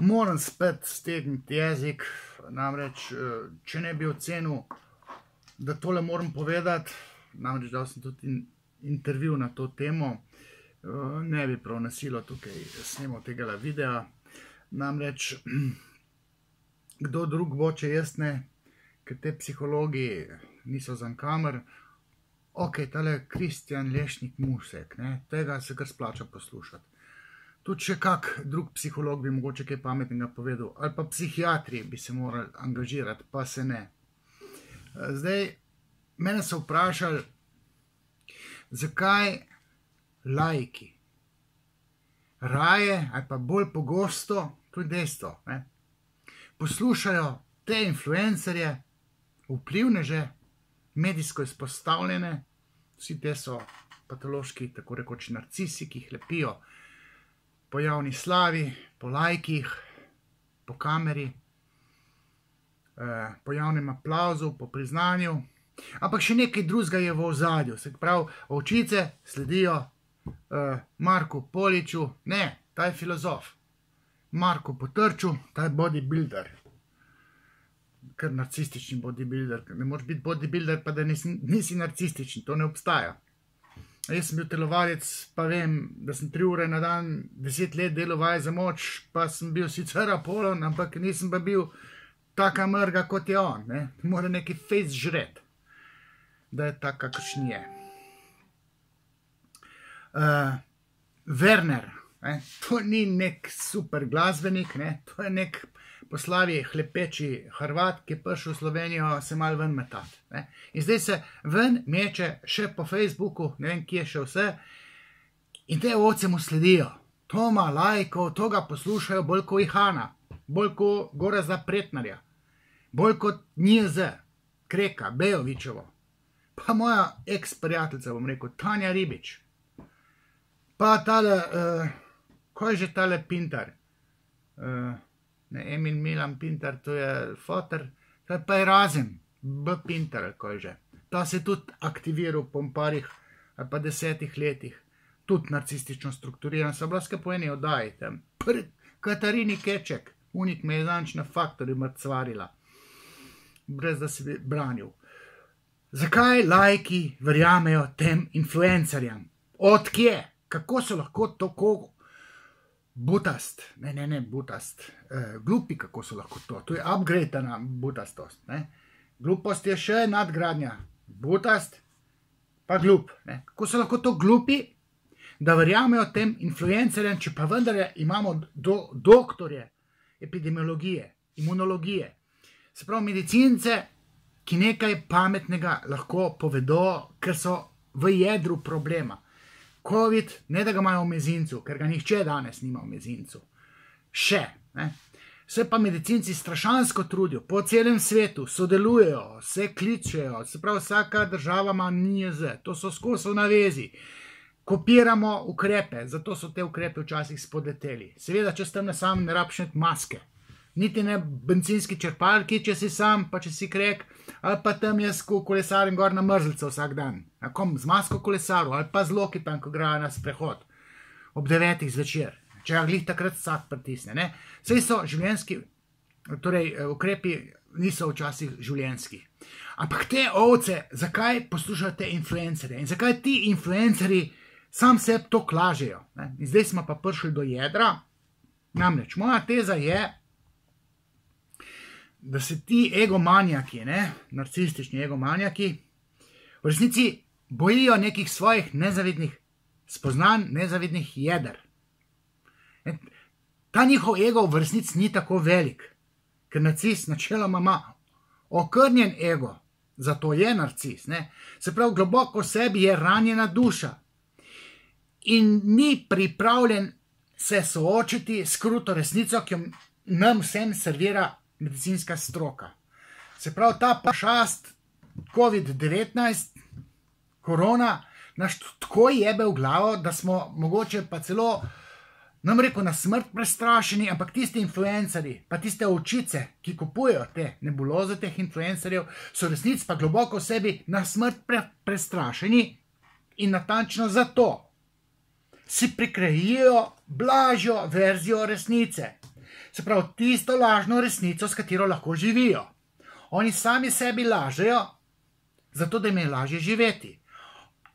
Moram spet stegniti jezik, namreč, če ne bi ocenil, da tole moram povedati, namreč dal sem tudi intervju na to temo, ne bi prav nasilo tukaj snemal tegala videa, namreč, kdo drug bo, če jaz ne, ker te psihologi niso za kamer, ok, tale Kristjan Lešnik Musek, ne, tega se kar splača poslušati. Tudi še kak drug psiholog bi mogoče kaj pametnega povedal, ali pa psihiatri bi se morali angažirati, pa se ne. Zdaj, mene so vprašali, zakaj laiki raje ali pa bolj pogosto, to je dejstvo, ne, poslušajo te influencerje, vplivneže, medijsko izpostavljene, vsi te so patološki, tako rekoč narcisi, ki jih lepijo po javni slavi, po lajkih, po kameri, po javnem aplavzu, po priznanju, ampak še nekaj drugega je v ozadju, se pravi, ovčice sledijo Marku Poliču, ne, ta je filozof, Marku Potrču, ta je bodybuilder, kar narcistični bodybuilder, ne moreš biti bodybuilder, pa da nisi narcistični, to ne obstaja. Jaz sem bil telovadec, pa vem, da sem 3 ure na dan, 10 let delal vaje za moč, pa sem bil sicer Apolon, ampak nisem pa bil taka mrga, kot je on, ne. Mora neki fejs žret, da je tak, kakršen je. Werner, ne, to ni nek super glasbenik, ne, to je nek po slavi hlepeči Hrvat, ki je prišel v Slovenijo se malo ven metati, ne. In zdaj se ven meče še po Facebooku, ne vem, kje še vse, in te ovce mu sledijo. To ima lajkov, to ga poslušajo bolj kot Ihana, bolj kot Gorazda Pretnarja, bolj kot NIJZ, Kreka, Bejovičevo, pa moja ex-prijateljica, bom rekel, Tanja Ribič, pa tale, ko je že tale Pintar, ne, Emil Milan Pintar, to je foter, to je pa Erasem, B. Pintar, ko je že. Ta se je tudi aktiviral po parih ali pa 10 letih, tudi narcistično strukturiran, so bila skupaj po eni oddaji tam. Katarini Keček, unik me je zanč na Faktorju mrcvarila, brez da se bi branil. Zakaj lajki verjamejo tem influencerjem? Od kje? Kako so lahko tako butast, ne butast, glupi, kako so lahko to je upgrade na butastost, ne. Glupost je še nadgradnja, butast pa glup, ne. Kako so lahko to glupi, da verjamejo tem influencerjem, če pa vendar imamo doktorje epidemiologije, imunologije, se pravi medicince, ki nekaj pametnega lahko povedo, ker so v jedru problema. Covid, ne da ga imajo v mezincu, ker ga nihče danes nima v mezincu. Še, ne. Se pa medicinci strašansko trudijo, po celem svetu, sodelujejo, se kličejo, se pravi, vsaka država ima NIJZ, to so skozi v navezi. Kopiramo ukrepe, zato so te ukrepe včasih spodleteli. Seveda, če ste tam sam, ne rabiš imeti maske. Niti ne bencinski črpalki, če si sam, pa če si krek, ali pa tam jaz kolesarim gor na mrzlico vsak dan. Z masko kolesaru, ali pa z loki tam, ko grejo na sprehod. Ob 9 zvečer. Če ga glih takrat vsak pritisne, ne. Saj so življenjski, torej ukrepi niso včasih življenjski. Ampak te ovce, zakaj poslušajo te influencerje? In zakaj ti influencerji sam sebi to lažejo? In zdaj smo pa prišli do jedra. Namreč, moja teza je, da se ti egomanjaki, ne, narcistični egomanjaki, v resnici bojijo nekih svojih nezavednih spoznanj, nezavednih jeder. Ta njihov ego v resnici ni tako velik, ker narcis načeloma ima okrnjen ego, zato je narcis, ne. Se pravi, globoko v sebi je ranjena duša in ni pripravljen se soočiti s kruto resnico, ki jo nam vsem servira medicinska stroka. Se pravi, ta pošast COVID-19, korona, naš tako jebe v glavo, da smo mogoče pa celo, nam rekel, na smrt prestrašeni, ampak tisti influencerji, pa tiste ovčice, ki kupujejo te nebuloze teh influencerjev, so resnic pa globoko v sebi na smrt prestrašeni in natančno zato si prikrejijo blažjo verzijo resnice. Se pravi, tisto lažno resnico, s katero lahko živijo. Oni sami sebi lažejo, zato da jim je lažje živeti.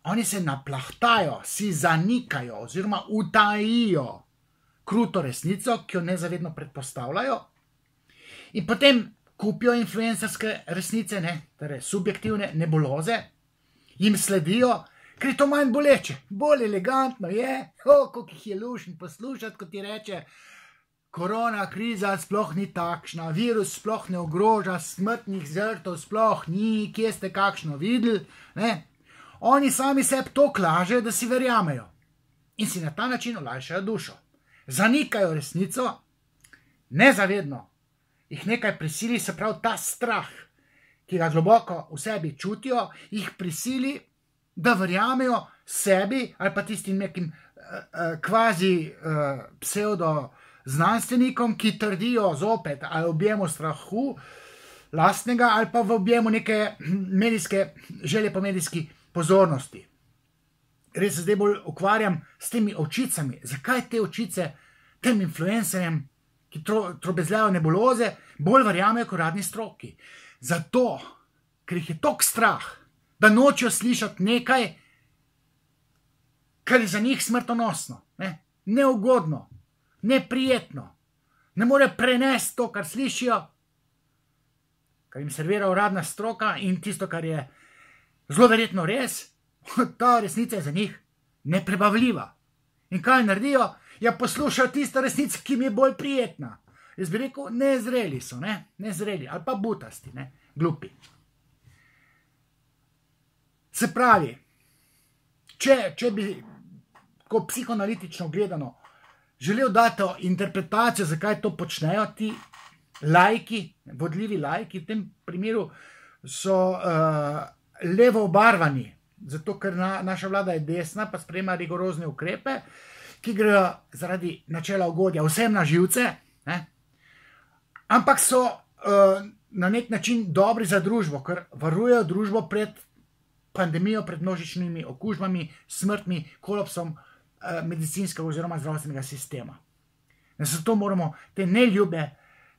Oni se naplahtajo, si zanikajo oziroma utajijo kruto resnico, ki jo nezavedno predpostavljajo, in potem kupijo influencerske resnice, torej subjektivne nebuloze, jim sledijo, ker je to manj boleče, bolj elegantno je, koliko jih je lušen poslušati, ko ti reče, korona kriza sploh ni takšna, virus sploh ne ogroža, smrtnih žrtev sploh ni, kje ste kakšno videli, Oni sami sebi to klažejo, da si verjamejo in si na ta način olajšajo dušo. Zanikajo resnico, nezavedno jih nekaj prisili, se pravi ta strah, ki ga globoko v sebi čutijo, jih prisili, da verjamejo sebi ali pa tistim nekim kvazi pseudo znanstvenikom, ki trdijo zopet ali v objemu strahu lastnega ali pa v objemu neke medijske želje po medijski pozornosti. Res se zdaj bolj ukvarjam s temi očicami. Zakaj te očice tem influencerjem, ki trobezljajo nebuloze, bolj verjamejo kot radni stroki? Zato, ker jih je tok strah, da nočejo slišati nekaj, kar je za njih smrtonosno, neugodno, neprijetno. Ne more prenesti to, kar slišijo, kar jim servira uradna stroka in tisto, kar je zelo verjetno res, ta resnica je za njih neprebavljiva. In kaj naredijo? Ja, poslušajo tisto resnico, ki mi je bolj prijetna. Jaz bi rekel, nezreli so, nezreli, ali pa butasti, glupi. Se pravi, če bi, ko psihoanalitično gledano, želel dati interpretacijo, zakaj to počnejo ti laiki, vodljivi laiki, v tem primeru so levo obarvani, zato ker naša vlada je desna, pa sprejema rigorozne ukrepe, ki grejo zaradi načela ugodja vsem na živce, ampak so na nek način dobri za družbo, ker varujejo družbo pred pandemijo, pred množičnimi okužbami, smrtmi, kolapsom medicinskega oziroma zdravstvenega sistema. Zato moramo te neljube,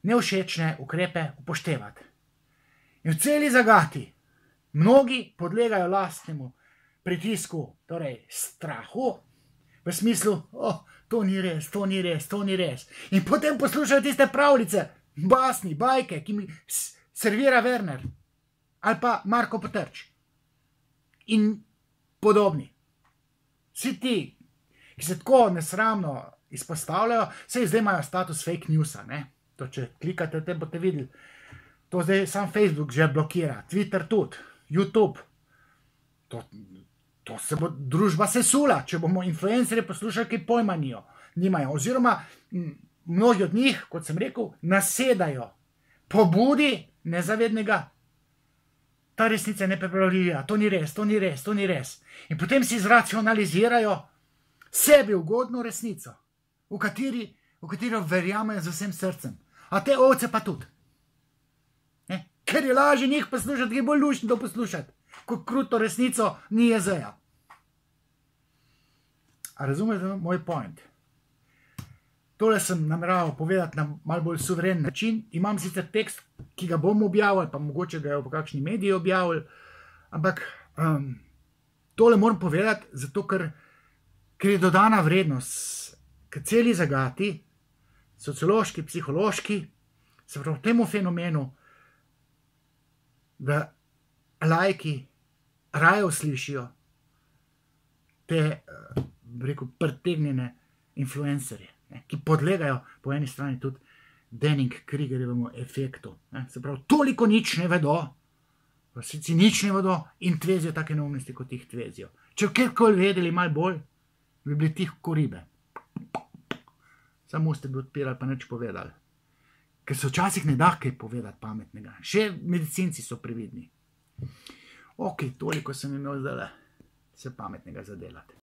nevšečne ukrepe upoštevati. In v celi zagati mnogi podlegajo lastnemu pritisku, torej strahu, v smislu, to ni res, to ni res, to ni res. In potem poslušajo tiste pravljice, basni, bajke, ki mi servira Werner ali pa Marko Potrč in podobni. Vsi ti, ki se tako nesramno izpostavljajo, zdaj imajo status fake newsa. To, če klikate, te boste videli. To zdaj sam Facebook že blokira, Twitter tudi, YouTube. To se bo družba sesula, če bomo influencerje poslušali, ki pojma nimajo. Oziroma, mnogi od njih, kot sem rekel, nasedajo pobudi nezavednega. Ta resnica je neprepravljiva, to ni res, to ni res, to ni res. In potem si zracionalizirajo sebi ugodno resnico, v katero verjamejo z vsem srcem. A te ovce pa tudi. Ker je lažje njih poslušati, ki je bolj lušno to poslušati, kot kruto resnico ni jezeja. A razumete moj point? Tole sem nameraval povedati na malo bolj suveren način. Imam sicer tekst, ki ga bom objavil, pa mogoče ga je v kakšni mediji objavil, ampak tole moram povedati, zato ker je dodana vrednost k celi zagati, sociološki, psihološki, se pravi temu fenomenu, da laiki raje uslišijo te, rekel, pretegnjene influencerje, ki podlegajo po eni strani tudi Dunning-Krugerjevemu efektu. Se pravi, toliko nič ne vedo, vsi nič ne vedo in tvezijo take neumnosti, kot jih tvezijo. Če kjerkoli vedeli malo bolj, bi bili tih ko ribe. Samo ste bi odpirali, pa nič povedali. Ker se včasih ne da kaj povedati pametnega. Še medicinci so previdni. Ok, toliko sem imel zdaj se pametnega zadelati.